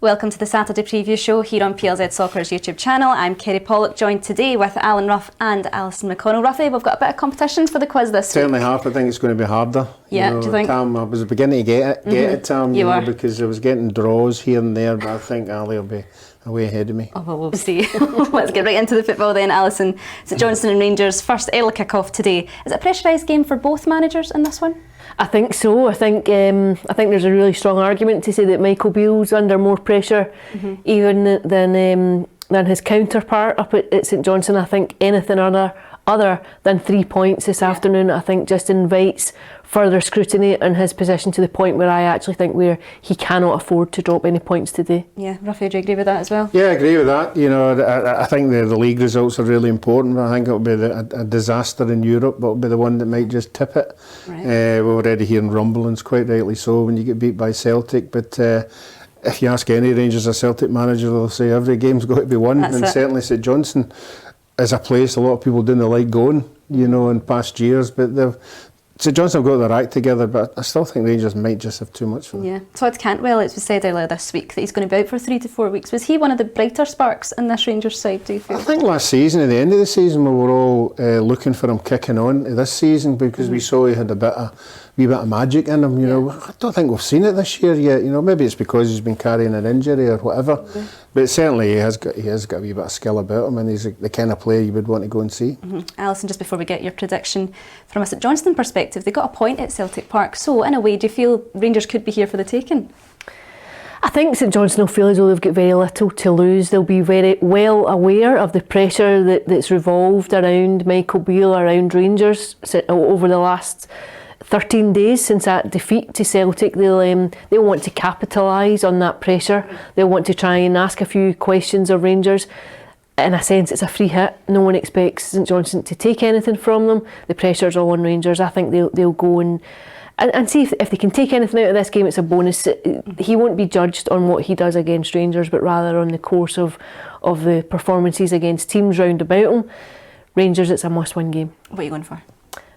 Welcome to the Saturday Preview Show here on PLZ Soccer's YouTube channel. I'm Kerry Pollock, joined today with Alan Ruff and Alison McConnell. Ruffy, we've got a bit of competition for the quiz this week. Certainly hard. I think it's going to be harder. Yeah, do you think? Tam, I was beginning to get it, Tam, you know, because I was getting draws here and there, but I think Ali will be way ahead of me. Oh, well, we'll see. Let's get right into the football then, Alison. St Johnstone and Rangers, first early kick-off today. Is it a pressurised game for both managers in this one? I think so. I think there's a really strong argument to say that Michael Beale's under more pressure even than his counterpart up at St Johnstone. I think anything other than 3 points this afternoon, I think just invites further scrutiny in his position to the point where I actually think where he cannot afford to drop any points today. Yeah, Ruffy, do you agree with that as well? Yeah, I agree with that. You know, I think the league results are really important. I think it'll be a disaster in Europe, but it'll be the one that might just tip it. Right. We're already hearing rumblings, quite rightly so, when you get beat by Celtic, but if you ask any Rangers or Celtic manager, they'll say every game's got to be won. That's and it. Certainly St Johnstone is a place a lot of people didn't like going, you know, in past years, but St Johnstone have got their act together, but I still think Rangers might just have too much for them. Yeah, Todd Cantwell, as we said earlier this week, that he's going to be out for 3 to 4 weeks. Was he one of the brighter sparks in this Rangers side, do you feel? I think last season, at the end of the season, we were all looking for him kicking on this season because we saw he had a wee bit of magic in him. You know, I don't think we've seen it this year yet. You know, maybe it's because he's been carrying an injury or whatever. But certainly he has got a wee bit of skill about him, and he's the kind of player you would want to go and see. Alison, just before we get your prediction, from a St Johnstone perspective, they got a point at Celtic Park. So in a way, do you feel Rangers could be here for the taking? I think St Johnstone will feel as though they've got very little to lose. They'll be very well aware of the pressure that's revolved around Michael Beale, around Rangers over the last 13 days since that defeat to Celtic. They'll want to capitalise on that pressure. They'll want to try and ask a few questions of Rangers. In a sense, it's a free hit. No one expects St Johnstone to take anything from them. The pressure's all on Rangers. I think they'll go and see if they can take anything out of this game. It's a bonus. He won't be judged on what he does against Rangers, but rather on the course of the performances against teams round about him. Rangers, it's a must-win game. What are you going for?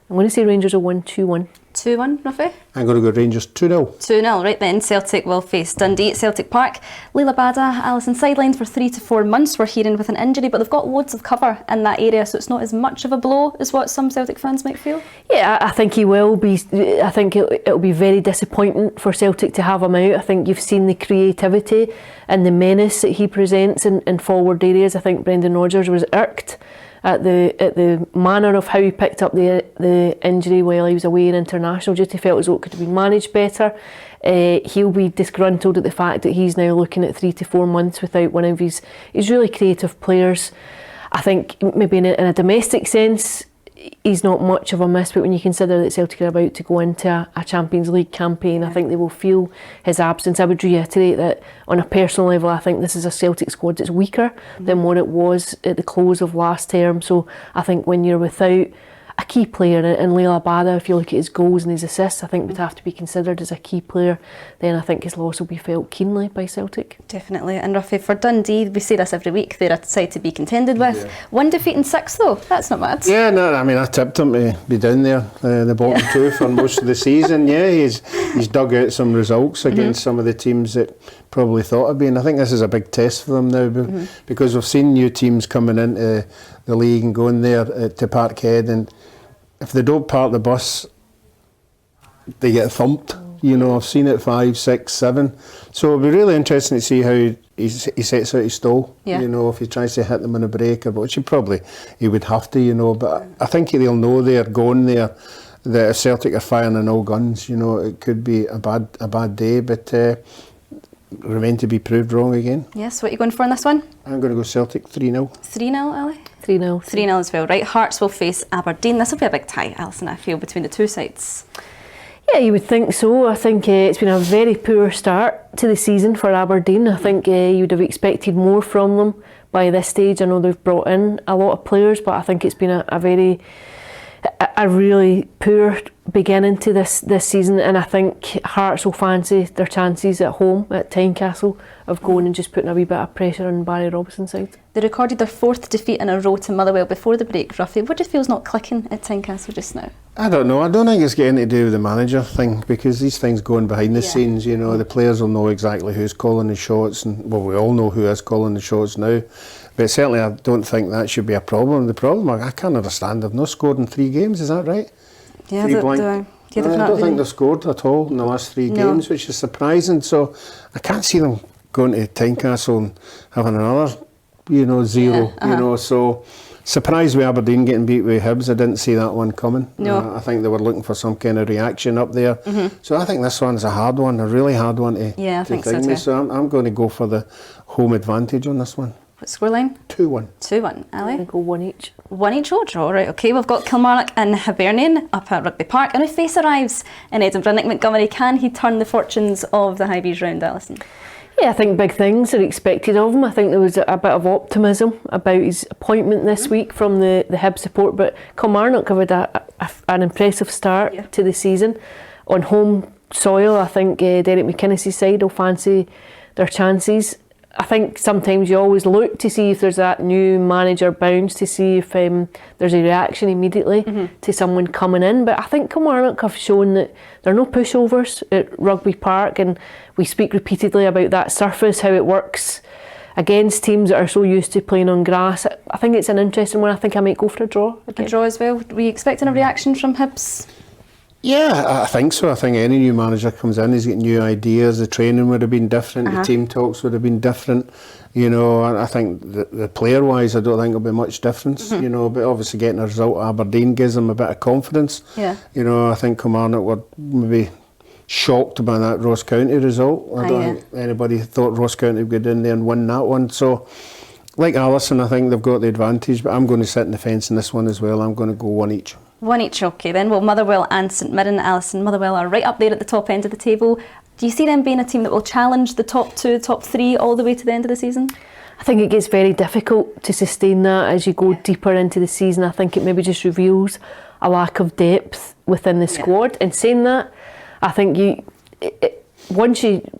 I'm going to say Rangers will win 2-1. 2-1, Ruffy? I'm going to go Rangers 2-0. 2-0, right then. Celtic will face Dundee at Celtic Park. Leila Bada, Alison, sidelined for 3 to 4 months, we're hearing, with an injury, but they've got loads of cover in that area, so it's not as much of a blow as what some Celtic fans might feel. Yeah, I think he will be. I think it'll be very disappointing for Celtic to have him out. I think you've seen the creativity and the menace that he presents in forward areas. I think Brendan Rodgers was irked at the manner of how he picked up the injury while he was away in international duty. Felt as though it could have been managed better. He'll be disgruntled at the fact that he's now looking at 3 to 4 months without one of his really creative players. I think maybe in a domestic sense he's not much of a miss, but when you consider that Celtic are about to go into a Champions League campaign, I think they will feel his absence. I would reiterate that on a personal level, I think this is a Celtic squad that's weaker than what it was at the close of last term. So I think when you're without a key player, and Leila Bada, if you look at his goals and his assists, I think would have to be considered as a key player, then I think his loss will be felt keenly by Celtic. Definitely. And Ruffy, for Dundee, we say this every week, they're a side to be contended with. Yeah. 1 defeat and 6 though, that's not bad. Yeah, no, I mean, I tipped him to be down there, the bottom two for most of the season. Yeah, he's dug out some results against some of the teams that probably thought of being. I think this is a big test for them now, because we've seen new teams coming into the league and going there to Parkhead, and if they don't park the bus, they get thumped. You know, I've seen it 5, 6, 7. So it'll be really interesting to see how he sets out his stall. Yeah. You know, if he tries to hit them on a break, or which he would have to. You know, but I think they'll know they're going there. That if Celtic are firing on all guns, you know, it could be a bad day. But remain to be proved wrong again. Yes, what are you going for in this one? I'm going to go Celtic 3-0. 3-0, Ali? 3-0. 3-0 as well, right. Hearts will face Aberdeen. This will be a big tie, Alison, I feel, between the two sides. Yeah, you would think so. I think it's been a very poor start to the season for Aberdeen. I think you would have expected more from them by this stage. I know they've brought in a lot of players, but I think it's been a very a really poor beginning to this season, and I think Hearts will fancy their chances at home at Tynecastle of going and just putting a wee bit of pressure on Barry Robinson's side. They recorded their 4th defeat in a row to Motherwell before the break, Ruffy. What do you feel is not clicking at Tynecastle just now? I don't know. I don't think it's getting to do with the manager thing, because these things go on behind the scenes. You know, the players will know exactly who's calling the shots, and well, we all know who is calling the shots now. But certainly, I don't think that should be a problem. The problem, I can't understand, they've not scored in 3 games. Is that right? Yeah, I don't think they've scored at all in the last 3 games, which is surprising. So I can't see them going to Tynecastle and having another, 0. So surprised with Aberdeen getting beat with Hibs. I didn't see that one coming. No. I think they were looking for some kind of reaction up there. So I think this one's a hard one, a really hard one to I think so too. So I'm going to go for the home advantage on this one. What scoreline? 2-1. 2-1. Ali? I go 1 each. 1 each or draw, right, okay. We've got Kilmarnock and Hibernian up at Rugby Park, and a face arrives in Edinburgh. Nick Montgomery, can he turn the fortunes of the High Bees round, Alison? Yeah, I think big things are expected of him. I think there was a bit of optimism about his appointment this week from the Hibs support, but Kilmarnock have had an impressive start to the season. On home soil, I think Derek McInnes's side will fancy their chances. I think sometimes you always look to see if there's that new manager bounce, to see if there's a reaction immediately to someone coming in. But I think Kilmarnock have shown that there are no pushovers at Rugby Park, and we speak repeatedly about that surface, how it works against teams that are so used to playing on grass. I think it's an interesting one. I think I might go for a draw. A draw as well. Were you expecting a reaction from Hibs? Yeah, I think so. I think any new manager comes in, he's getting new ideas. The training would have been different, the team talks would have been different. And I think the player-wise, I don't think there'll be much difference. But obviously getting a result at Aberdeen gives them a bit of confidence. Yeah. I think Kilmarnock were maybe shocked by that Ross County result. I don't think anybody thought Ross County would go in there and win that one. So, like Alison, I think they've got the advantage, but I'm going to sit in the fence in this one as well. I'm going to go 1 each. 1 each, okay then. Well, Motherwell and St Mirren, Alison. Motherwell are right up there at the top end of the table. Do you see them being a team that will challenge the top 2, top 3 all the way to the end of the season? I think it gets very difficult to sustain that as you go deeper into the season. I think it maybe just reveals a lack of depth within the squad. And saying that, I think once you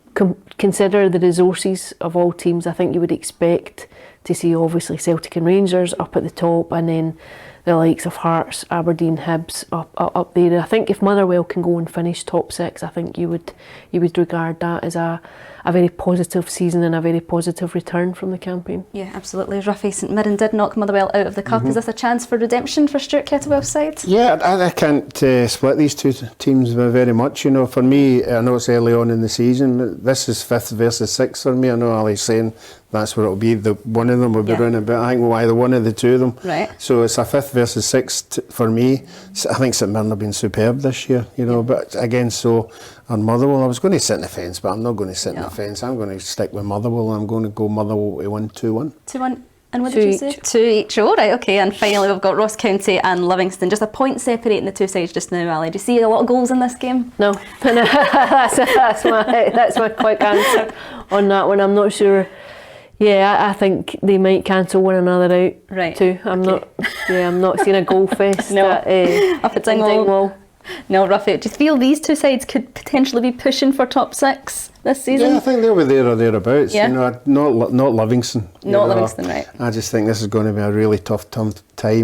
consider the resources of all teams, I think you would expect to see obviously Celtic and Rangers up at the top, and then the likes of Hearts, Aberdeen, Hibs up there. And I think if Motherwell can go and finish top 6, I think you would regard that as a very positive season and a very positive return from the campaign. Yeah, absolutely. Ruffy, St Mirren did knock Motherwell out of the cup. Is this a chance for redemption for Stuart Kettlewell's side? Yeah, I can't split these two teams very much. For me, I know it's early on in the season, but this is 5th versus 6th for me. I know Ali's saying that's what it'll be. One of them will be running, but I think either one of the two of them. Right. So it's a 5th versus 6th for me. I think St Mirren have been superb this year, but again, so on Motherwell, I was going to sit in the fence, but I'm not going to sit in the fence. I'm going to stick with Motherwell. I'm going to go Motherwell to win 2-1. 2-1. And what did you say? 2 each. All right, okay. And finally, we've got Ross County and Livingston. Just a point separating the two sides just now, Ali. Do you see a lot of goals in this game? No. that's my quick answer on that one. I'm not sure. Yeah, I think they might cancel one another out too. I'm not seeing a goal fest up at Dingwall. No, Ruffy, do you feel these two sides could potentially be pushing for top 6 this season? Yeah, I think they'll be there or thereabouts. Yeah. Not Livingston. Not Livingston, right. I just think this is going to be a really tough time.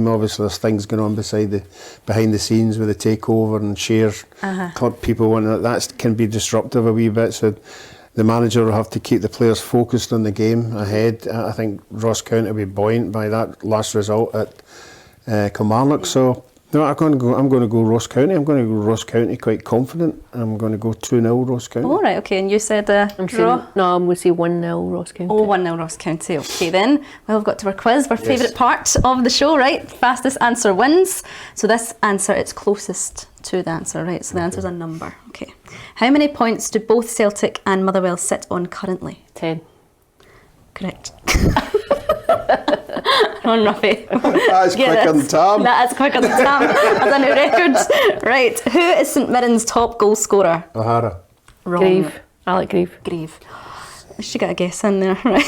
Obviously, there's things going on behind the scenes with the takeover and shares. Club people want that can be disruptive a wee bit. So the manager will have to keep the players focused on the game ahead. I think Ross County will be buoyant by that last result at Kilmarnock. So. No, I'm going to go Ross County. I'm going to go Ross County quite confident. I'm going to go 2-0 Ross County. All right, okay. And you said draw? I'm going to say 1-0 Ross County. Oh, 1-0 Ross County. Okay then. Well, we've got to our quiz, our favourite part of the show, right? Fastest answer wins. So this answer, it's closest to the answer, right? So the answer's a number. Okay. How many points do both Celtic and Motherwell sit on currently? 10. Correct. On Ruffy. That's quick on the time. That is quick on the time. That's a new record. Right. Who is St Mirren's top goal scorer? O'Hara. Wrong. Grieve. Alec Grieve. Grieve. She got a guess in there, right?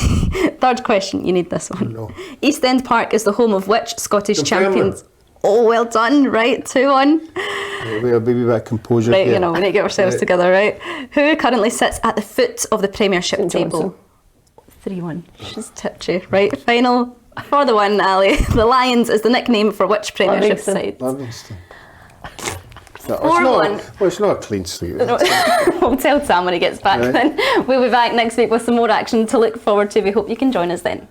Third question. You need this one. No. East End Park is the home of which Scottish champions? Oh, well done. Right, 2-1. We'll be a bit of composure Right, here. you know, we need to get ourselves together, right? Who currently sits at the foot of the Premiership St table? 3-1. She's tipped you. Right, final for the one, Ali. The Lions is the nickname for which Premiership side? Livingston. No, 4-1. Well, it's not a clean sweep. We'll tell Sam when he gets back then. We'll be back next week with some more action to look forward to. We hope you can join us then.